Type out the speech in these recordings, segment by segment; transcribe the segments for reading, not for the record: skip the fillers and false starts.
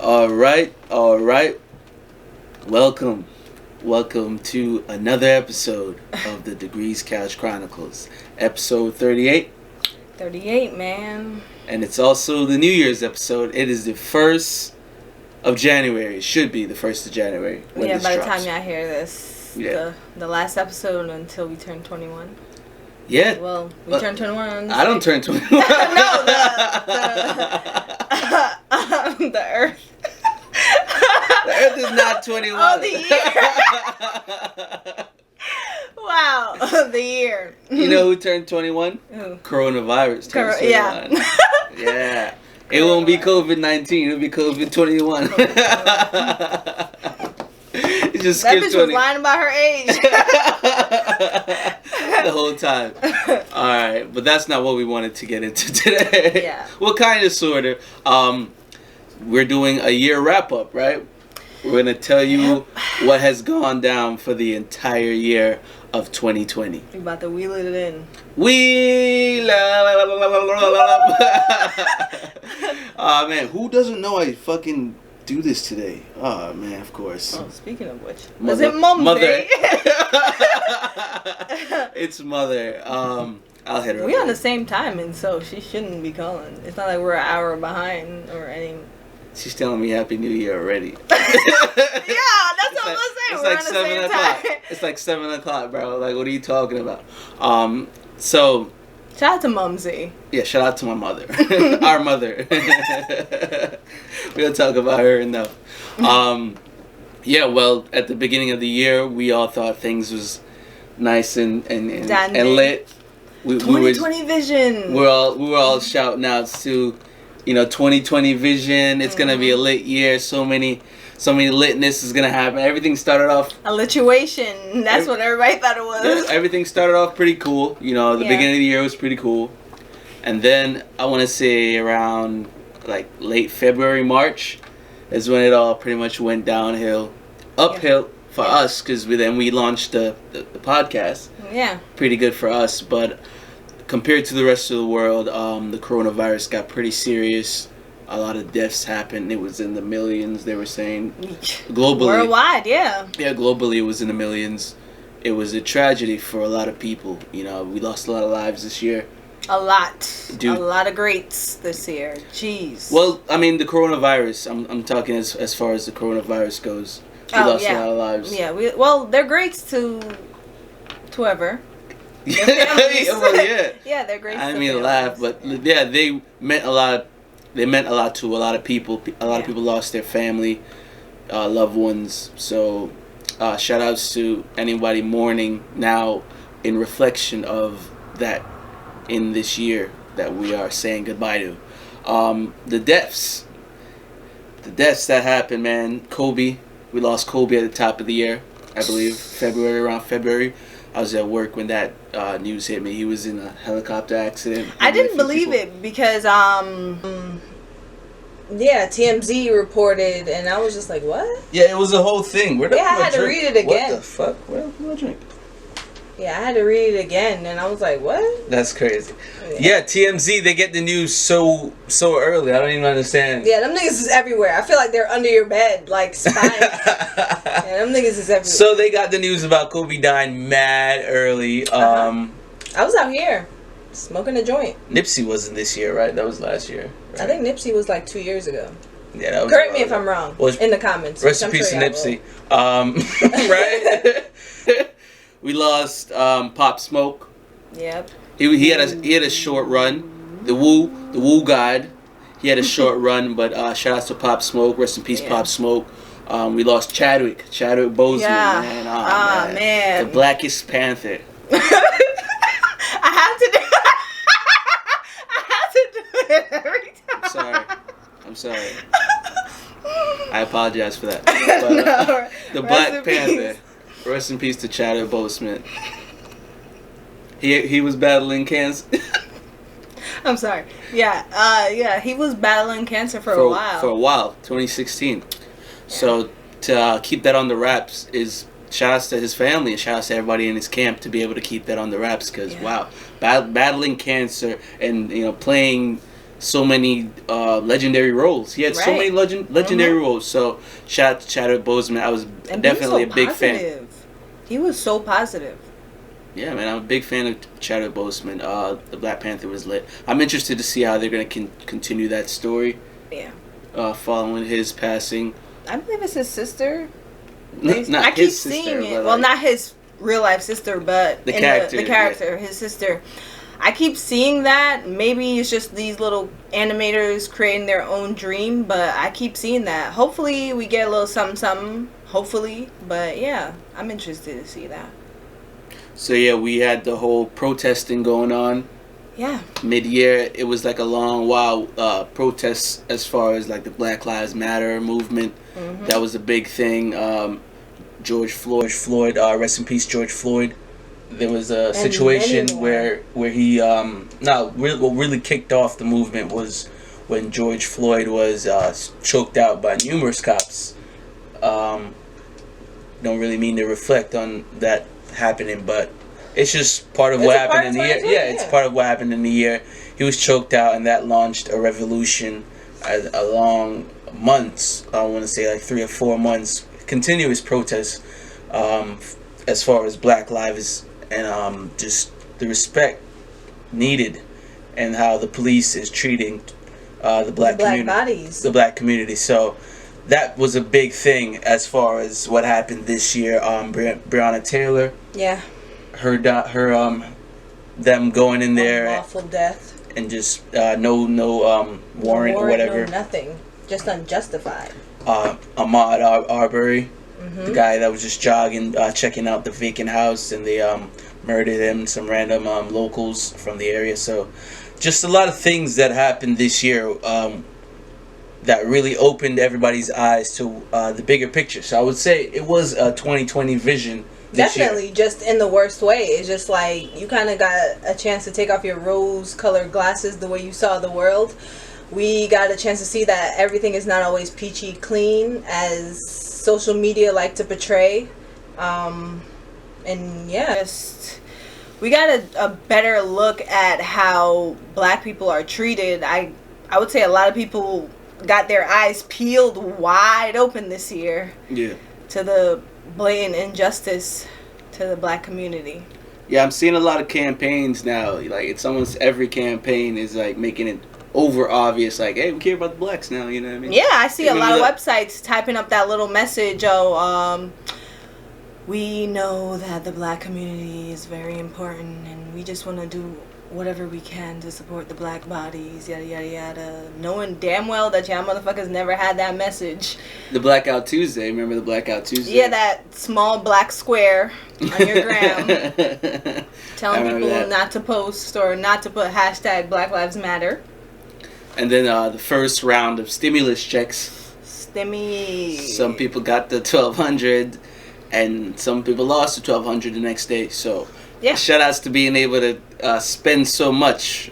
All right. Welcome to another episode of the Degrees Couch Chronicles, episode 38. 38, man. And it's also the New Year's episode. It is the 1st of January. It should be the 1st of January. By the time y'all hear this, the last episode until we turn 21. Yeah. Well, we turn 21. I don't turn 21. No, the Earth. The Earth is not 21. Oh, the year. Wow, the year. You know who turned 21? Who? Coronavirus turned 21. Yeah. Yeah. It won't be COVID-19. It'll be COVID-21. Just that skip bitch 20. was lying about her age. The whole time. Alright, but that's not what we wanted to get into today. Yeah. Well, kind of, sort of. We're doing a year wrap-up, right? We're going to tell you what has gone down for the entire year of 2020. We about to wheel it in. Oh, man, who doesn't know I fucking do this today? Oh, man, of course. Oh, speaking of which. Was it Mother? It's Mother. I'll hit her We up. on the same time, and so she shouldn't be calling. It's not like we're an hour behind or any... She's telling me Happy New Year already. Yeah, that's what I'm saying. It's We're like on the 7 same o'clock. time. It's like 7 o'clock, bro. Like, what are you talking about? So... Shout out to Mumsy. Yeah, shout out to my mother. Our mother. We don't talk about her enough. Yeah, well, at the beginning of the year, we all thought things was nice and lit. We 2020 vision. We were all shouting out to, 2020 vision. It's gonna be a lit year. So many litness is gonna happen. Everything started off a lituation. That's what everybody thought it was. Everything started off pretty cool. The beginning of the year was pretty cool, and then I want to say around like late February, March, is when it all pretty much went uphill for us, because we launched the podcast. Yeah. Pretty good for us, but compared to the rest of the world, the coronavirus got pretty serious. A lot of deaths happened. It was in the millions, they were saying. Globally. Worldwide, yeah. Yeah, globally it was in the millions. It was a tragedy for a lot of people. We lost a lot of lives this year. A lot. Dude. A lot of greats this year. Jeez. Well, I mean, the coronavirus. I'm talking as far as the coronavirus goes. We lost a lot of lives. Yeah, they're greats to whoever. Yeah, well, yeah. Yeah, they're greats. I mean, laugh, but yeah, they meant a lot. They meant a lot to a lot of people. A lot of people lost their family, loved ones. So, shout outs to anybody mourning now in reflection of that in this year that we are saying goodbye to. The deaths that happened, man. Kobe, we lost Kobe at the top of the year, I believe, around February. I was at work when that news hit me. He was in a helicopter accident. I didn't believe it because TMZ reported, and I was just like, what? Yeah, it was a whole thing. I had to read it again. What the fuck? Where's my drink? Yeah, I had to read it again, and I was like, what? That's crazy. Yeah, TMZ, they get the news so early. I don't even understand. Yeah, them niggas is everywhere. I feel like they're under your bed, like spying. Yeah, them niggas is everywhere. So they got the news about Kobe dying mad early. I was out here smoking a joint. Nipsey wasn't this year, right? That was last year. Right? I think Nipsey was like 2 years ago. Yeah, that was. Correct me if I'm wrong. In the comments. Rest in peace to Nipsey. Right? We lost Pop Smoke. Yep. He had a short run. The Woo God. He had a short run, but shout out to Pop Smoke. Rest in peace, Pop Smoke. We lost Chadwick Boseman. Yeah. Man. Man. The Blackest Panther. I have to do it every time. I'm sorry. I apologize for that. But, the Black Panther. Rest in peace to Chadwick Boseman. He was battling cancer. I'm sorry. Yeah, he was battling cancer for a while. 2016. So to keep that on the wraps is shout outs to his family and shout outs to everybody in his camp to be able to keep that on the wraps because wow, battling cancer and playing so many legendary roles. He had so many legendary roles. So shout out to Chadwick Boseman. I was definitely a big fan. He was so positive. Yeah, man, I'm a big fan of Chadwick Boseman. The Black Panther was lit. I'm interested to see how they're going to continue that story. Yeah. Following his passing. I believe it's his sister. I keep seeing it. Well, not his real life sister, but the character. Yeah. His sister. I keep seeing that. Maybe it's just these little animators creating their own dream, but I keep seeing that. Hopefully, we get a little something. Hopefully, but yeah, I'm interested to see that. So yeah, we had the whole protesting going on. Yeah. Mid-year, it was like a long while protests as far as like the Black Lives Matter movement. Mm-hmm. That was a big thing. George Floyd, rest in peace, George Floyd. There was a situation where he what really kicked off the movement was when George Floyd was choked out by numerous cops. Don't really mean to reflect on that happening, but it's just part of what happened in the year. Yeah, it's part of what happened in the year. He was choked out, and that launched a revolution along months. I want to say like 3 or 4 months, continuous protests as far as Black lives and just the respect needed, and how the police is treating the black community. So that was a big thing as far as what happened this year. Breonna Taylor. Yeah. Her them going in there. Unlawful death. And just no warrant or whatever. No nothing. Just unjustified. Ahmaud Arbury, the guy that was just jogging, checking out the vacant house, and they murdered him. Some random locals from the area. So, just a lot of things that happened this year. That really opened everybody's eyes to the bigger picture. So I would say it was a 2020 vision this Definitely, year. Just in the worst way. It's just like you kind of got a chance to take off your rose-colored glasses the way you saw the world. We got a chance to see that everything is not always peachy clean as social media like to portray. And yeah, just we got a better look at how Black people are treated. I would say a lot of people got their eyes peeled wide open this year. Yeah. To the blatant injustice to the Black community. Yeah, I'm seeing a lot of campaigns now. Like it's almost every campaign is like making it over obvious. Like, hey, we care about the Blacks now. You know what I mean? Yeah, I see a lot of websites typing up that little message. We know that the Black community is very important, and we just want to do whatever we can to support the Black bodies, yada yada yada, knowing damn well that y'all motherfuckers never had that message. The Blackout Tuesday, remember the Blackout Tuesday? Yeah, that small black square on your gram telling people not to post or not to put hashtag Black Lives Matter. And then the first round of stimulus checks. Some people got the $1,200, and some people lost the $1,200 the next day. So yeah, shout outs to being able to spend so much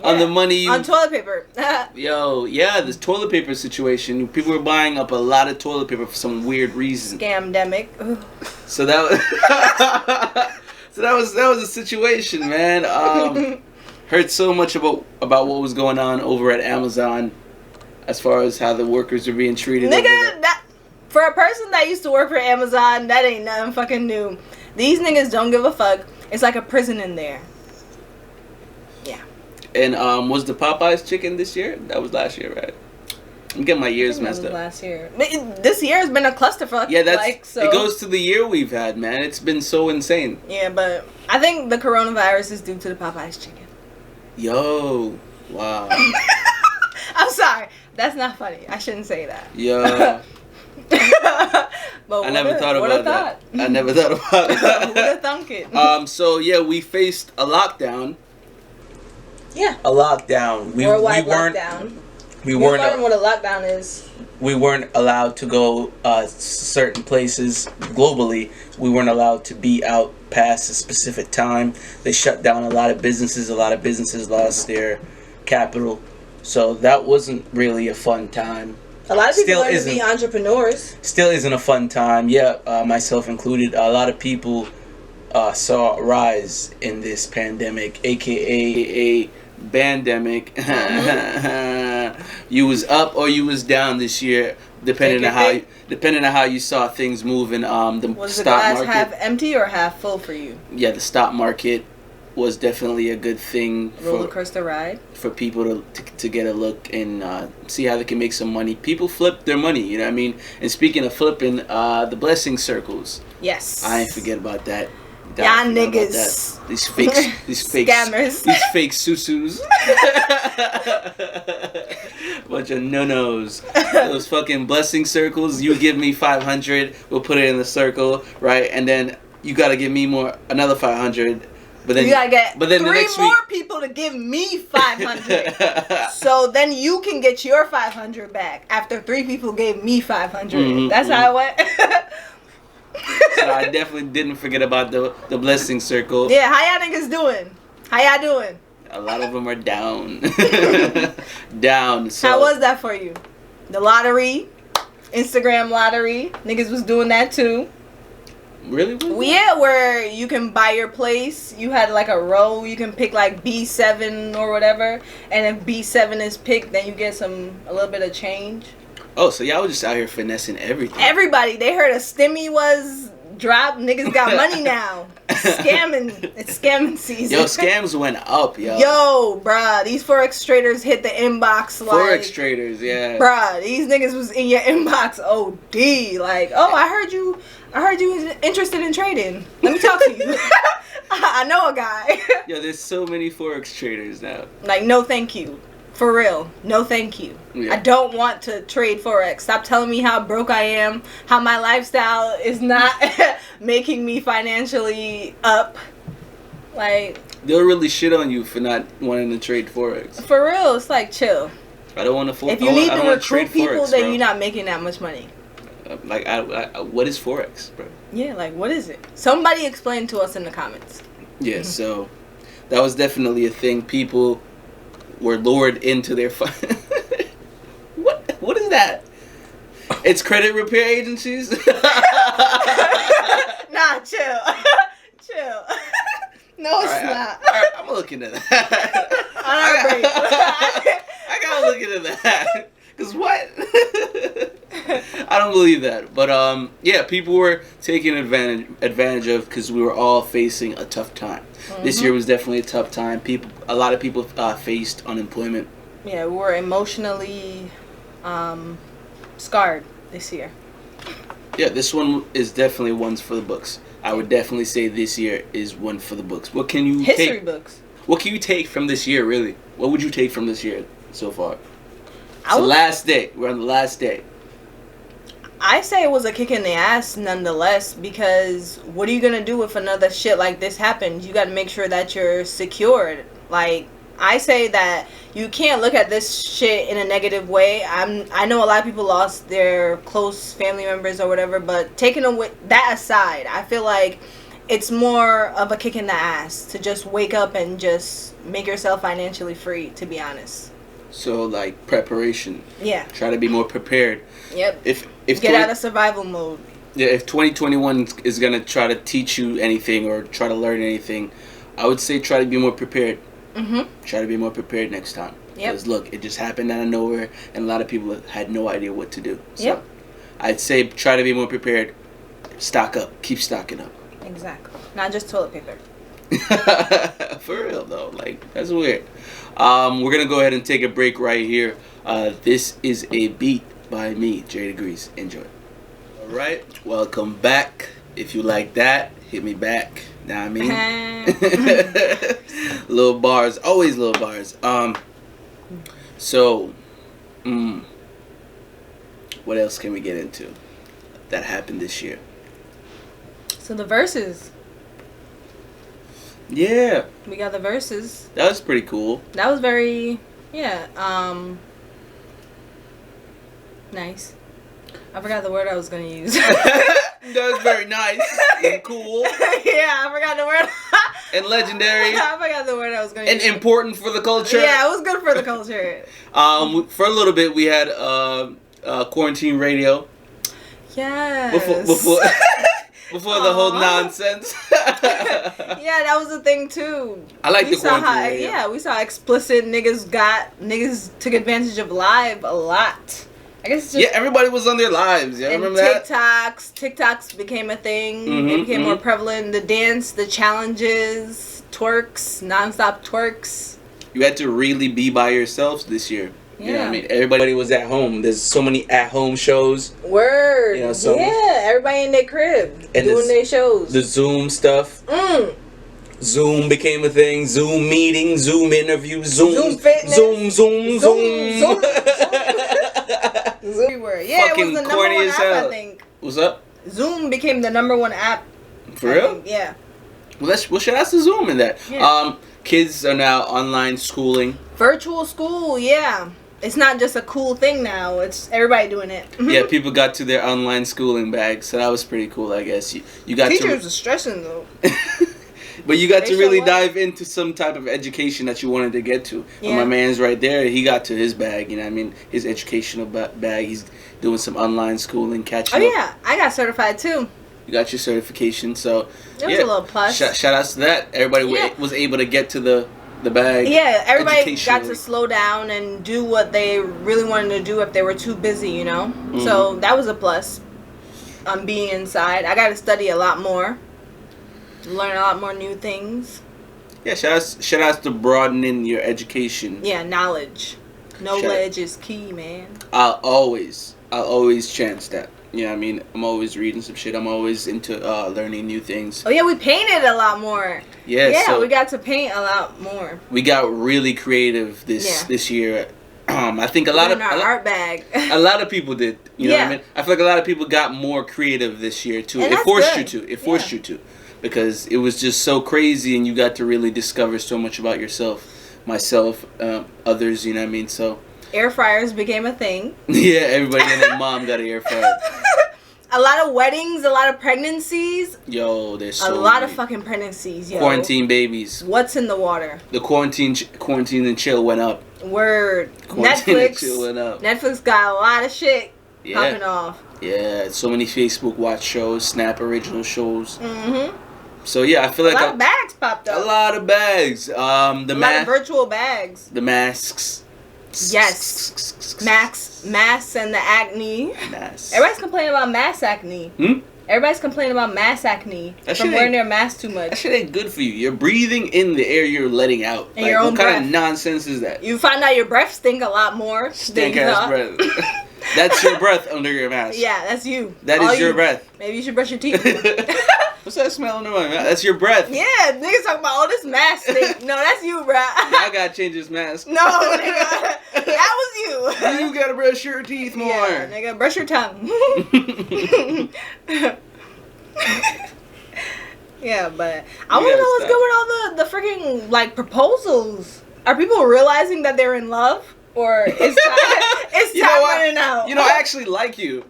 on the money on toilet paper. This toilet paper situation. People were buying up a lot of toilet paper for some weird reason. Scamdemic. So that was that was a situation, man. Heard so much about what was going on over at Amazon, as far as how the workers were being treated. Nigga, for a person that used to work for Amazon, that ain't nothing fucking new. These niggas don't give a fuck. It's like a prison in there. Yeah. And was the Popeyes chicken this year? That was last year, right? I'm getting my years messed up. Last year. This year has been a clusterfuck. Yeah, it goes to the year we've had, man. It's been so insane. Yeah, but I think the coronavirus is due to the Popeyes chicken. Yo, wow. I'm sorry. That's not funny. I shouldn't say that. Yeah. But I never thought about that. I never thought about that. Who would have thunk it? So yeah, we faced a lockdown. Yeah. A lockdown. Worldwide lockdown. We weren't learning what a lockdown is. We weren't allowed to go certain places globally. We weren't allowed to be out past a specific time. They shut down a lot of businesses. A lot of businesses lost their capital. So that wasn't really a fun time. A lot of people learn to be entrepreneurs. Still isn't a fun time. Yeah, myself included. A lot of people saw a rise in this pandemic, aka Bandemic. You was up or you was down this year, depending on how you saw things moving. The was stock the glass market, half empty or half full for you? Yeah, the stock market was definitely a good thing roller coaster ride for people to get a look and see how they can make some money. People flip their money, you know what I mean? And speaking of flipping, the blessing circles. Yes. I ain't forget about that. Y'all niggas. These fake scammers. These fake susus. Bunch of no-nos. Those fucking blessing circles. You give me 500, we'll put it in the circle, right? And then you gotta give me another 500. But then you gotta get three more people to give me 500. So then you can get your 500 back after 3 people gave me 500. Mm-hmm, That's how it went. So I definitely didn't forget about the blessing circle. Yeah, how y'all niggas doing? How y'all doing? A lot of them are down. Down. So. How was that for you? The lottery, Instagram lottery, niggas was doing that too. Really? Yeah, where you can buy your place. You had like a row. You can pick like B7 or whatever. And if B7 is picked, then you get a little bit of change. Oh, so y'all was just out here finessing everything. Everybody. They heard a stimmy was dropped. Niggas got money now. Scamming. It's scamming season. Yo, scams went up, yo. Yo, bruh. These Forex traders hit the inbox like... Forex traders, yeah. Bruh, these niggas was in your inbox OD. Like, oh, I heard you was interested in trading. Let me talk to you. I know a guy. Yo, there's so many Forex traders now. Like, no thank you. For real. No thank you. Yeah. I don't want to trade Forex. Stop telling me how broke I am, how my lifestyle is not making me financially up. Like... They'll really shit on you for not wanting to trade Forex. For real. It's like, chill. I don't want to... If you need to recruit people, Forex, then you're not making that much money. Like, what is Forex, bro? Yeah, like, what is it? Somebody explain to us in the comments. Yeah, so that was definitely a thing. People were lured into their... What is that? It's credit repair agencies? Nah, chill. Chill. No, it's not. All right, I'm looking at that. I gotta look into that. Because what? I don't believe that. But, yeah, people were taking advantage of because we were all facing a tough time. Mm-hmm. This year was definitely a tough time. A lot of people faced unemployment. Yeah, we were emotionally scarred this year. Yeah, this one is definitely one for the books. I would definitely say this year is one for the books. What can you History books. What can you take from this year, really? What would you take from this year so far? It's the last day. We're on the last day. I say it was a kick in the ass nonetheless, because what are you going to do if another shit like this happens? You got to make sure that you're secured. Like, I say that you can't look at this shit in a negative way. I know a lot of people lost their close family members or whatever, but taking that aside, I feel like it's more of a kick in the ass to just wake up and just make yourself financially free, to be honest. So, like, preparation. Yeah. Try to be more prepared. Yep. If get out of survival mode. Yeah, if 2021 is going to try to teach you anything or try to learn anything, I would say try to be more prepared. Mm-hmm. Try to be more prepared next time. Yep. Because, look, it just happened out of nowhere, and a lot of people had no idea what to do. So, yep. I'd say try to be more prepared. Stock up. Keep stocking up. Exactly. Not just toilet paper. For real, though. Like, that's weird. We're going to go ahead and take a break right here. This is a beat by me, J.Degrees. Enjoy. All right. Welcome back. If you like that, hit me back. Know what I mean? Little bars. Always little bars. So, what else can we get into that happened this year? So the verses. Yeah. We got the verses. That was pretty cool. That was very, nice. I forgot the word I was going to use. That was very nice and cool. Yeah, I forgot the word. And legendary. I forgot the word I was going to use. And important for the culture. Yeah, it was good for the culture. For a little bit, we had quarantine radio. Yes. before the whole nonsense. Yeah, that was the thing too. I like the quarantine. Yeah, we saw explicit niggas took advantage of live a lot. I guess it's just, everybody was on their lives. Yeah, remember that? TikToks became a thing. They became more prevalent. The dance, the challenges, twerks, nonstop twerks. You had to really be by yourselves this year. Yeah. You know what I mean? Everybody was at home. There's so many at-home shows. Word. You know, everybody in their crib doing their shows. The Zoom stuff. Zoom became a thing. Zoom meetings, Zoom interviews, Zoom fitness. Zoom. Everywhere. Yeah, it was the number one app, I think. What's up? Zoom became the number one app. For real? Yeah. Well, shout out to Zoom in that. Yeah. Kids are now online schooling. Virtual school, yeah. It's not just a cool thing now. It's everybody doing it. Yeah, people got to their online schooling bag, so that was pretty cool, I guess. You got Teachers were stressing, though. But you got to really dive into some type of education that you wanted to get to. Yeah. And my man's right there. He got to his bag, you know what I mean? His educational bag. He's doing some online schooling, catching up. Oh, yeah. I got certified, too. You got your certification, so... That was a little plus. Shout outs to that. Everybody was able to get to the bag. Yeah, everybody got to slow down and do what they really wanted to do if they were too busy, you know? So that was a plus on being inside. I got to study a lot more. Learn a lot more new things. Yeah, shout outs to broadening your education. Yeah, knowledge. Knowledge is key, man. I'll always chance that. You know what I mean? I'm always reading some shit. I'm always into learning new things. Oh, yeah, we painted a lot more. Yeah, so we got to paint a lot more. We got really creative this year. I think a lot of art bag. A lot of people did. You know what I mean? I feel like a lot of people got more creative this year, too. And it forced you to. Because it was just so crazy and you got to really discover so much about yourself, myself, others, you know what I mean? So air fryers became a thing. Yeah, everybody and their mom got an air fryer. A lot of weddings, a lot of pregnancies. Yo, there's so a lot of fucking pregnancies, yo. Quarantine babies. What's in the water? The quarantine and chill went up. Word. Quarantine and chill went up. Netflix got a lot of shit popping off. Yeah, so many Facebook watch shows, Snap original shows. So yeah, I feel like a lot of bags popped up. A lot of bags. A lot of virtual bags. The masks. Yes. Masks and the acne. Masks. Everybody's complaining about mass acne. Everybody's complaining about mass acne from wearing their mask too much. That shit ain't good for you. You're breathing in the air you're letting out. And your own what kind of nonsense is that? You find out your breath stink a lot more. Stink ass breath. That's your breath under your mask. Yeah, that's you. That is your breath. Maybe you should brush your teeth. What's that smell under my mask? That's your breath. Yeah, niggas talking about, this mask stink. No, that's you, bro. I gotta change this mask. No, nigga. That was you. You gotta brush your teeth more. Yeah, nigga, brush your tongue. Yeah, but I want to know what's good with all the freaking, like, proposals. Are people realizing that they're in love? Or is time running out? You know, I actually like you.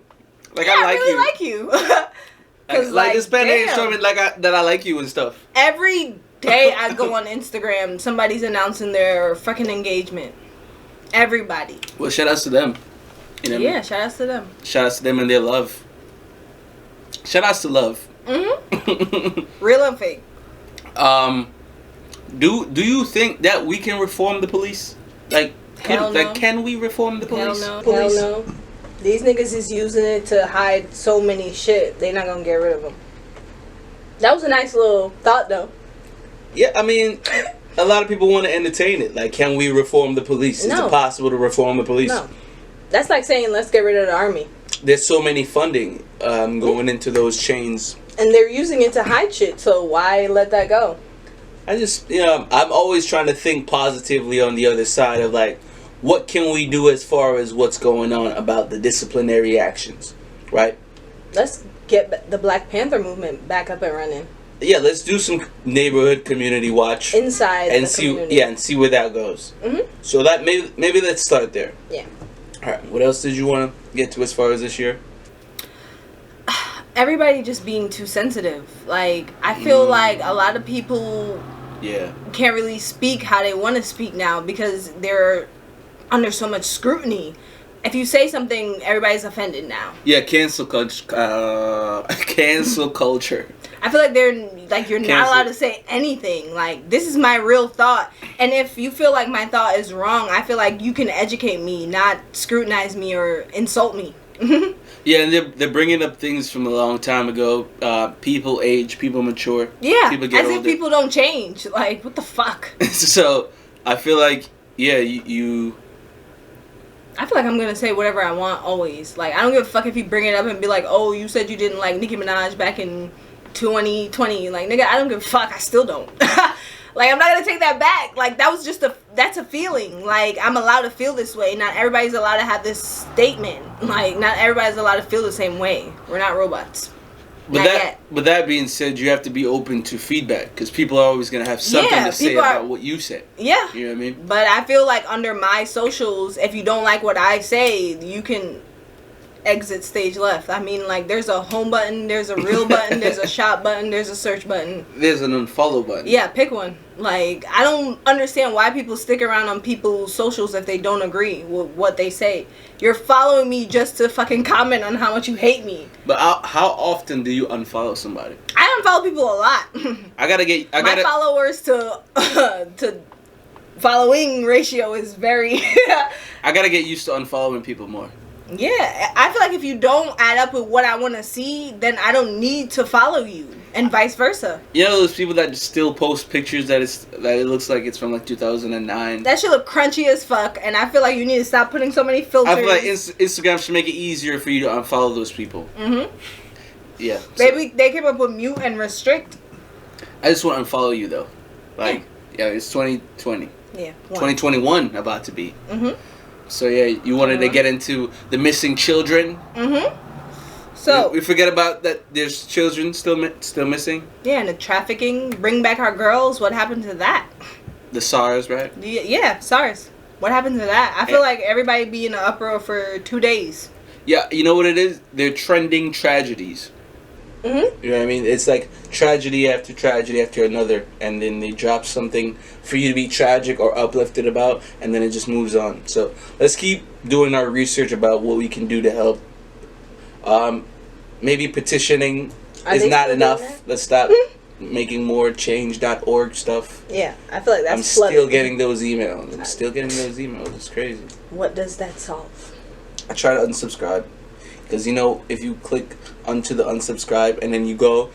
Like, I like really you. like you. Cause like this pandemic told me that I like you and stuff. Every day I go on Instagram, somebody's announcing their fucking engagement. Everybody. Well, shout outs to them. You know yeah, shout outs to them. Shout outs to them and their love. Shout outs to love. Real and fake. Do you think that we can reform the police? Like, can we reform the police? Hell no. These niggas is using it to hide so many shit. They not gonna get rid of them. That was a nice little thought, though. Yeah, I mean, a lot of people want to entertain it. Like, can we reform the police? Is it possible to reform the police? No. That's like saying, let's get rid of the army. There's so many funding going into those chains. And they're using it to hide shit, so why let that go? I just, I'm always trying to think positively on the other side of, like, what can we do as far as what's going on about the disciplinary actions, right? Let's get the Black Panther movement back up and running. Yeah, let's do some neighborhood community watch inside and see community. And see where that goes. So that maybe let's start there. Yeah. All right. What else did you want to get to as far as this year? Everybody just being too sensitive. Like, I feel like a lot of people can't really speak how they want to speak now because they're under so much scrutiny. if you say something, everybody's offended now. Yeah, cancel culture. Cancel culture. I feel like you're not allowed to say anything. Like, this is my real thought, and if you feel like my thought is wrong, I feel like you can educate me, not scrutinize me or insult me. Yeah, and they're bringing up things from a long time ago. People age, people mature. Yeah, people get older. If people don't change. Like, what the fuck? So I feel like, yeah, you. I feel like I'm gonna say whatever I want always. Like, I don't give a fuck if you bring it up and be like, oh, you said you didn't like Nicki Minaj back in 2020. Like, nigga, I don't give a fuck. I still don't. Like, I'm not gonna take that back. Like, that was just that's a feeling. Like, I'm allowed to feel this way. Not everybody's allowed to have this statement. Like, not everybody's allowed to feel the same way. We're not robots. But that being said, you have to be open to feedback, because people are always going to have something to say about what you said. Yeah. You know what I mean? But I feel like under my socials, if you don't like what I say, you can exit stage left. I mean, like, there's a home button, there's a real button, there's a shop button, there's a search button. There's an unfollow button. Yeah, pick one. Like, I don't understand why people stick around on people's socials if they don't agree with what they say. You're following me just to fucking comment on how much you hate me. But how often do you unfollow somebody? I unfollow people a lot. My followers to following ratio is very... I gotta get used to unfollowing people more. Yeah, I feel like if you don't add up with what I want to see, then I don't need to follow you, and vice versa. You know those people that still post pictures that it looks like it's from like 2009? That shit look crunchy as fuck, and I feel like you need to stop putting so many filters. I feel like Instagram should make it easier for you to unfollow those people. Mm-hmm. Yeah. Maybe they came up with mute and restrict. I just want to unfollow you though. Like, yeah, it's 2020. Yeah. 2021 about to be. Mm-hmm. So yeah, you wanted to get into the missing children. Mm-hmm. So we forget about that. There's children still missing. Yeah, and the trafficking. Bring back our girls. What happened to that? The SARS, right? Yeah, SARS. What happened to that? I feel like everybody be in an uproar for 2 days. Yeah, you know what it is? They're trending tragedies. Mm-hmm. You know what I mean? It's like tragedy after another, and then they drop something for you to be tragic or uplifted about, and then it just moves on. So let's keep doing our research about what we can do to help. Maybe petitioning is not enough. Let's stop making more change.org stuff. Yeah, I feel like that's still getting those emails. It's crazy. What does that solve? I try to unsubscribe. Because, you know, if you click onto the unsubscribe and then you go...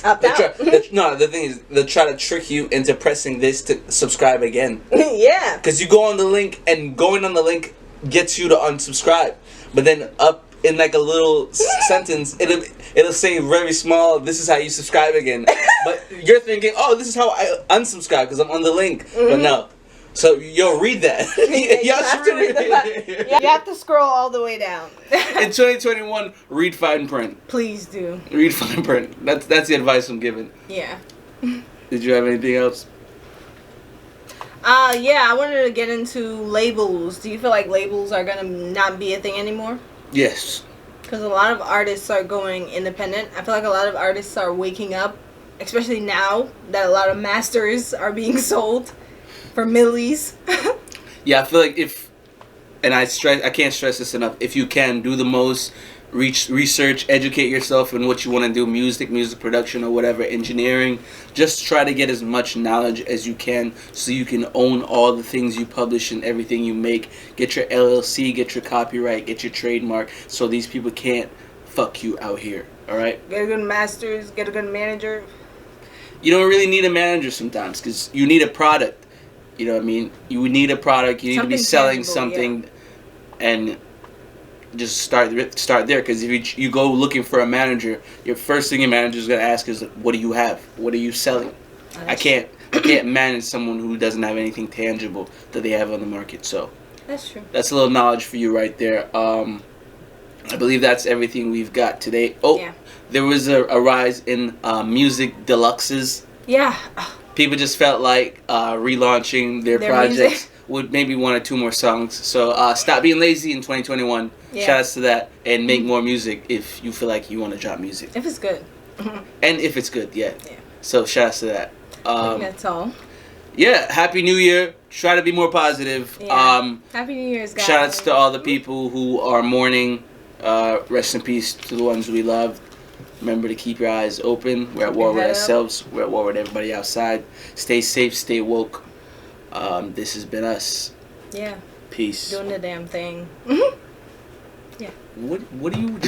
the thing is, they'll try to trick you into pressing this to subscribe again. Yeah. Because you go on the link, and going on the link gets you to unsubscribe. But then up in like a little sentence, it'll say very small, this is how you subscribe again. But you're thinking, oh, this is how I unsubscribe because I'm on the link. Mm-hmm. But no. So you'll read that. You have to scroll all the way down. In 2021, read fine print. Please do. Read fine print. That's the advice I'm giving. Yeah. Did you have anything else? Yeah, I wanted to get into labels. Do you feel like labels are gonna not be a thing anymore? Yes. Because a lot of artists are going independent. I feel like a lot of artists are waking up, especially now that a lot of masters are being sold for millies. Yeah, I feel like I can't stress this enough. If you can, do the most, research, educate yourself in what you want to do, music production or whatever, engineering. Just try to get as much knowledge as you can so you can own all the things you publish and everything you make. Get your LLC, get your copyright, get your trademark, so these people can't fuck you out here, alright? Get a good masters, get a good manager. You don't really need a manager sometimes because you need a product. You know what I mean? You need a product. You need to be selling something, and just start there. Because if you go looking for a manager, your first thing your manager is gonna ask is, "What do you have? What are you selling?" I can't manage someone who doesn't have anything tangible that they have on the market. So that's true. That's a little knowledge for you right there. I believe that's everything we've got today. Oh, yeah. There was a rise in music deluxes. Yeah. People just felt like relaunching their projects music with maybe 1 or 2 more songs. So stop being lazy in 2021. Yeah. Shout outs to that. And make more music if you feel like you want to drop music. If it's good. And if it's good, yeah. So shout outs to that. I think that's all. yeah, Happy New Year. Try to be more positive. Yeah. Happy New Year's, guys. Shout outs to all the people who are mourning. Rest in peace to the ones we love. Remember to keep your eyes open. We're at war with ourselves. We're at war with everybody outside. Stay safe. Stay woke. This has been us. Yeah. Peace. Doing the damn thing. Yeah. What do you...